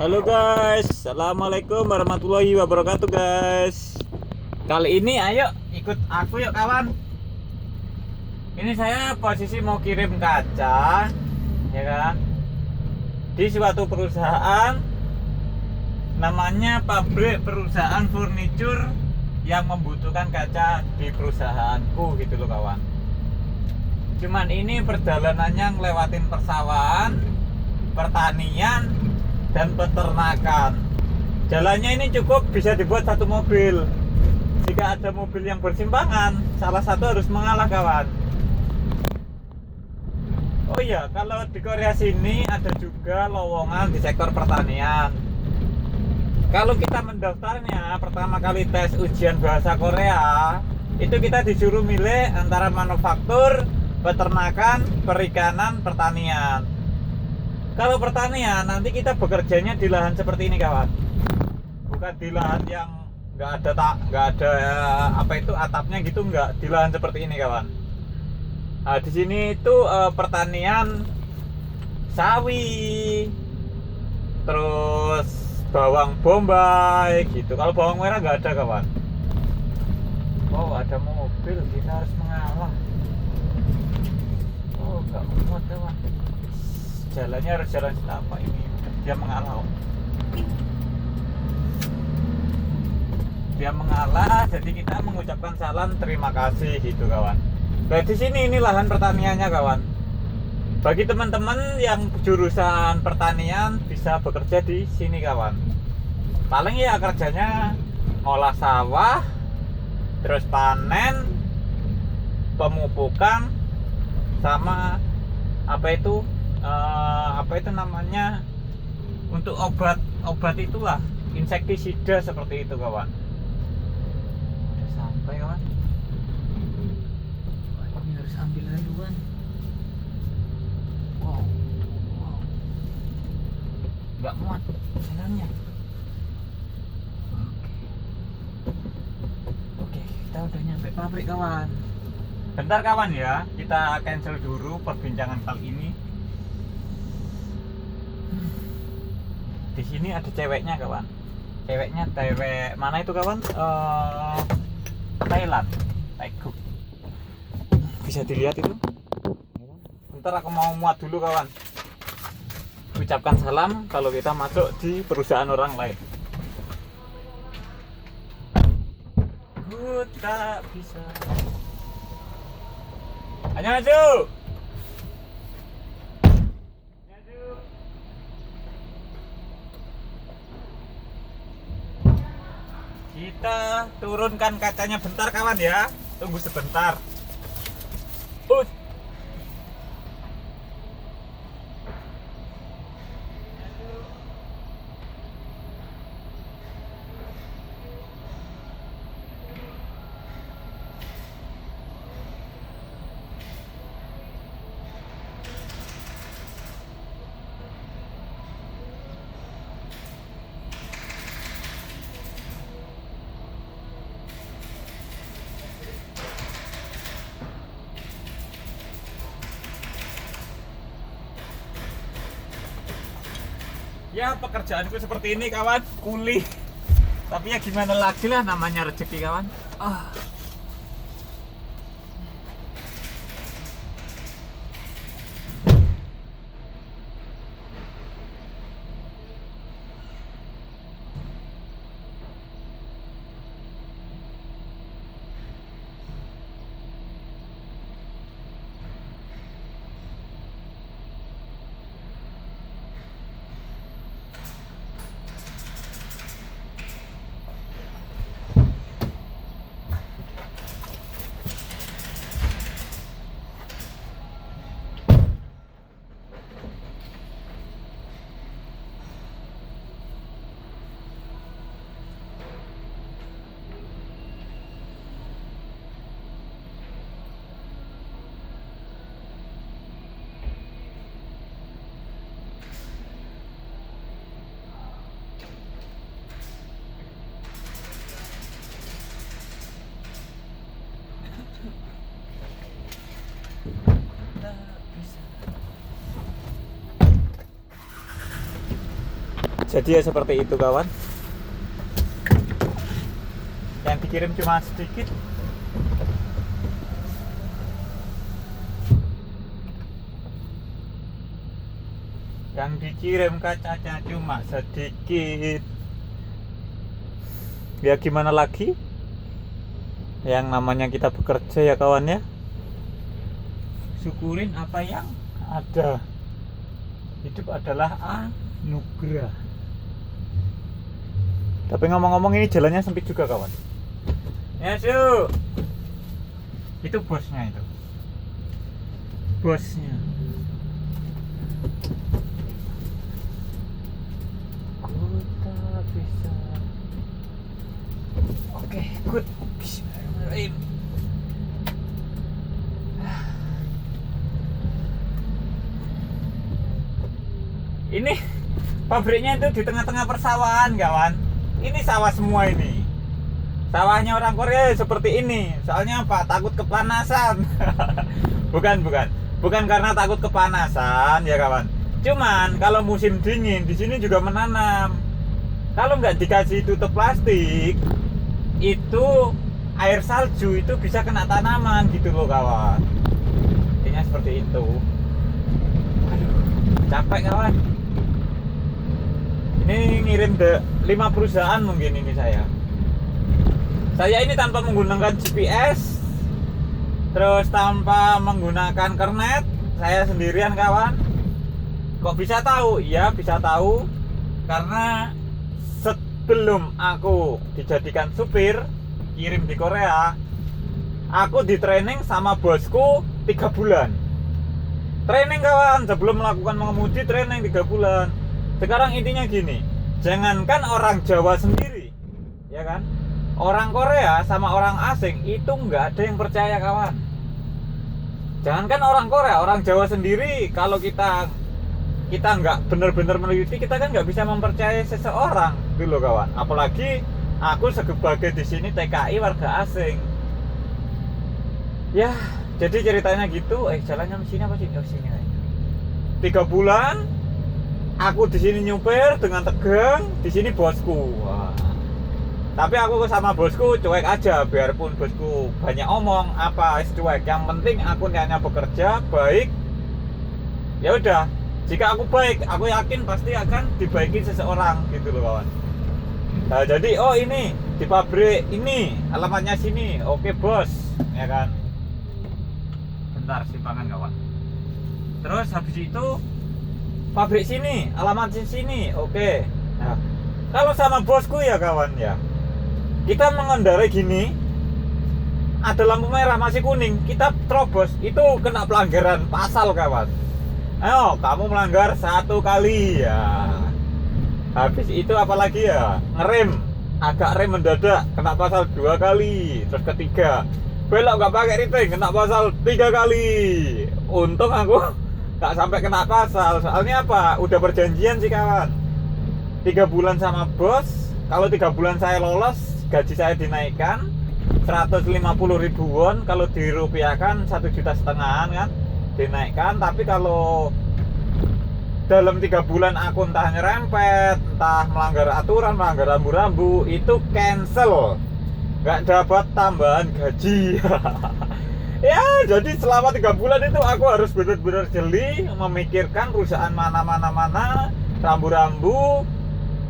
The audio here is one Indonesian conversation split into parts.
Halo guys, assalamualaikum warahmatullahi wabarakatuh guys. Kali ini ayo ikut aku yuk kawan. Ini saya posisi mau kirim kaca, ya kan? Di suatu perusahaan, namanya pabrik perusahaan furniture yang membutuhkan kaca di perusahaanku gitu loh kawan. Cuman ini perjalanannya ngelewatin persawahan, pertanian, dan peternakan. Jalannya ini cukup bisa dibuat satu mobil. Jika ada mobil yang bersimpangan, salah satu harus mengalah kawan. Oh iya, kalau di Korea sini ada juga lowongan di sektor pertanian. Kalau kita mendaftarnya pertama kali tes ujian bahasa Korea, itu kita disuruh milih antara manufaktur, peternakan, perikanan, pertanian. Kalau pertanian nanti kita bekerjanya di lahan seperti ini kawan, bukan di lahan yang nggak ada apa itu atapnya gitu, nggak di lahan seperti ini kawan. Nah, di sini itu pertanian sawi, terus bawang bombay gitu. Kalau bawang merah nggak ada kawan. Oh, ada mobil, kita harus mengalah. Oh, nggak muat kawan. Jalannya harus jalan setapak ini. Dia mengalah. Dia mengalah, jadi kita mengucapkan salam terima kasih gitu kawan. Nah, di sini ini lahan pertaniannya kawan. Bagi teman-teman yang jurusan pertanian bisa bekerja di sini kawan. Paling ya kerjanya ngolah sawah, terus panen, pemupukan, sama apa itu namanya, untuk obat itulah, insektisida seperti itu kawan. Udah sampai kawan. Wah, ini harus ambil haluan. Wow, nggak muat jalannya. Oke, kita udah nyampe pabrik kawan. Bentar kawan ya, kita cancel dulu perbincangan kali ini. Di sini ada ceweknya kawan. Cewek mana itu kawan? Thailand, Taekuk. Bisa dilihat itu. Bentar aku mau muat dulu kawan. Ucapkan salam kalau kita masuk di perusahaan orang lain. Ku tak bisa. Annyeonghaseyo. Kita turunkan kacanya bentar kawan ya. Tunggu sebentar. Ya, pekerjaanku seperti ini kawan, kuli. Tapi ya gimana lagi lah, namanya rezeki kawan. Jadi ya seperti itu kawan. Yang dikirim cuma sedikit. Yang dikirim kacanya cuma sedikit. Ya gimana lagi? Yang namanya kita bekerja ya kawan ya. Syukurin apa yang ada. Hidup adalah anugerah. Tapi ngomong-ngomong ini jalannya sempit juga kawan. Ya Su. Itu bosnya itu. Bosnya. Ku tak bisa. Oke, good. Bismillahirrahmanirrahim. Ini pabriknya itu di tengah-tengah persawahan kawan. Ini sawah semua ini. Sawahnya orang Korea seperti ini. Soalnya apa? Takut kepanasan. Bukan karena takut kepanasan ya kawan. Cuman kalau musim dingin di sini juga menanam. Kalau nggak dikasih tutup plastik, itu air salju itu bisa kena tanaman gitu loh kawan. Intinya seperti itu. Aduh, capek kawan. Ini ngirim 5 perusahaan mungkin ini saya. Saya ini tanpa menggunakan GPS, terus tanpa menggunakan kernet, saya sendirian kawan. Kok bisa tahu? Ya bisa tahu karena sebelum aku dijadikan supir kirim di Korea, aku di training sama bosku 3 bulan. Training kawan, sebelum melakukan mengemudi training 3 bulan. Sekarang intinya gini, jangankan orang Jawa sendiri, ya kan? Orang Korea sama orang asing itu nggak ada yang percaya kawan. Jangankan orang Korea, orang Jawa sendiri kalau kita nggak benar-benar meneliti, kita kan nggak bisa mempercayai seseorang, gitu loh kawan. Apalagi aku sebagai di sini TKI warga asing. Ya, jadi ceritanya gitu. Jalannya sini apa sih? Oh sini aja. 3 bulan. Aku di sini nyupir dengan tegang, di sini bosku. Wah. Tapi aku sama bosku cuek aja, biarpun bosku banyak omong apa cuek. Yang penting aku niatnya bekerja baik. Ya udah, jika aku baik, aku yakin pasti akan dibaiki seseorang gitu loh kawan. Nah, jadi oh ini di pabrik ini alamatnya sini, oke bos, ya kan. Bentar simpangan kawan. Terus habis itu pabrik sini, alamat sini, oke. Nah, kalau sama bosku ya kawan ya, kita mengendarai gini, ada lampu merah masih kuning, kita terobos, itu kena pelanggaran pasal kawan. Ayo, kamu melanggar 1 kali ya. Habis itu apalagi ya, ngerem, agak rem mendadak, kena pasal 2 kali. Terus ketiga, belok nggak pakai riteng, kena pasal 3 kali. Untung aku nggak sampai kena pasal, soalnya apa? Udah perjanjian sih kawan. 3 bulan sama bos, kalau 3 bulan saya lolos, gaji saya dinaikkan 150.000 won, kalau dirupiahkan 1,5 juta kan dinaikkan. Tapi kalau dalam 3 bulan aku entah nyerempet, entah melanggar aturan, melanggar rambu-rambu, itu cancel, nggak dapat tambahan gaji. Ya, jadi selama 3 bulan itu aku harus benar-benar jeli memikirkan perusahaan mana, rambu-rambu.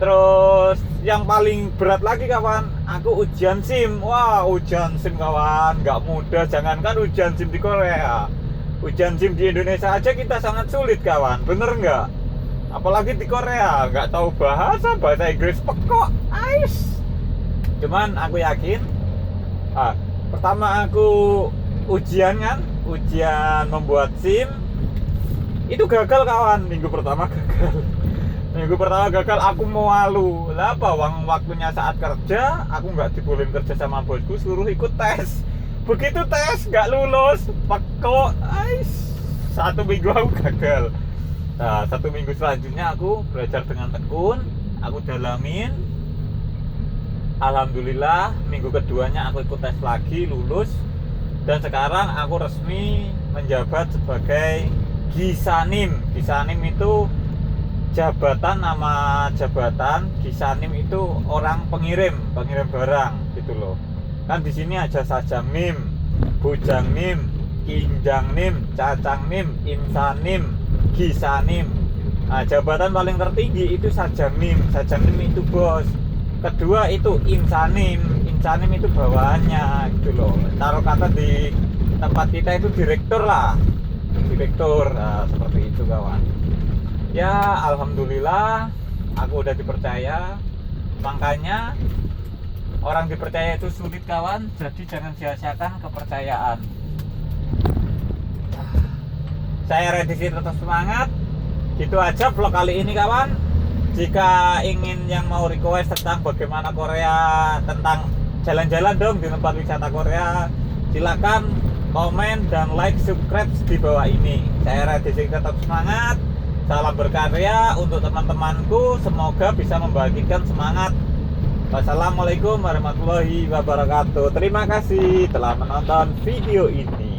Terus yang paling berat lagi kawan, aku ujian SIM. Wah, ujian SIM kawan, nggak mudah. Jangankan ujian SIM di Korea, ujian SIM di Indonesia aja kita sangat sulit kawan, bener nggak? Apalagi di Korea, nggak tahu bahasa Inggris pekok, ais. Cuman aku yakin, pertama aku ujian membuat SIM itu gagal kawan. Minggu pertama gagal, aku malu lah. Apa waktunya saat kerja aku nggak dibolehin kerja sama bosku, suruh ikut tes. Begitu tes nggak lulus, pekok, ais. 1 minggu aku gagal. Nah, 1 minggu selanjutnya aku belajar dengan tekun, aku dalamin. Alhamdulillah minggu keduanya aku ikut tes lagi, lulus. Dan sekarang aku resmi menjabat sebagai Gisanim. Gisanim itu jabatan, nama jabatan Gisanim itu orang pengirim barang gitu loh. Kan di sini ada Sajamnim, Bojangnim, Kinjangnim, Cacangnim, Insanim, Gisanim. Nah, jabatan paling tertinggi itu Sajamnim itu bos. Kedua itu Insanim itu bawahannya gitu loh. Taruh kata di tempat kita itu direktur lah, nah, seperti itu kawan. Ya alhamdulillah aku udah dipercaya. Makanya orang dipercaya itu sulit kawan, jadi jangan sia-siakan kepercayaan. Saya Redisi tetap semangat. Gitu aja vlog kali ini kawan. Jika ingin yang mau request tentang bagaimana Korea, tentang jalan-jalan dong di tempat wisata Korea, silakan komen dan like, subscribe di bawah ini. Saya Redisi tetap semangat. Salam berkarya untuk teman-temanku, semoga bisa membagikan semangat. Wassalamualaikum warahmatullahi wabarakatuh. Terima kasih telah menonton video ini.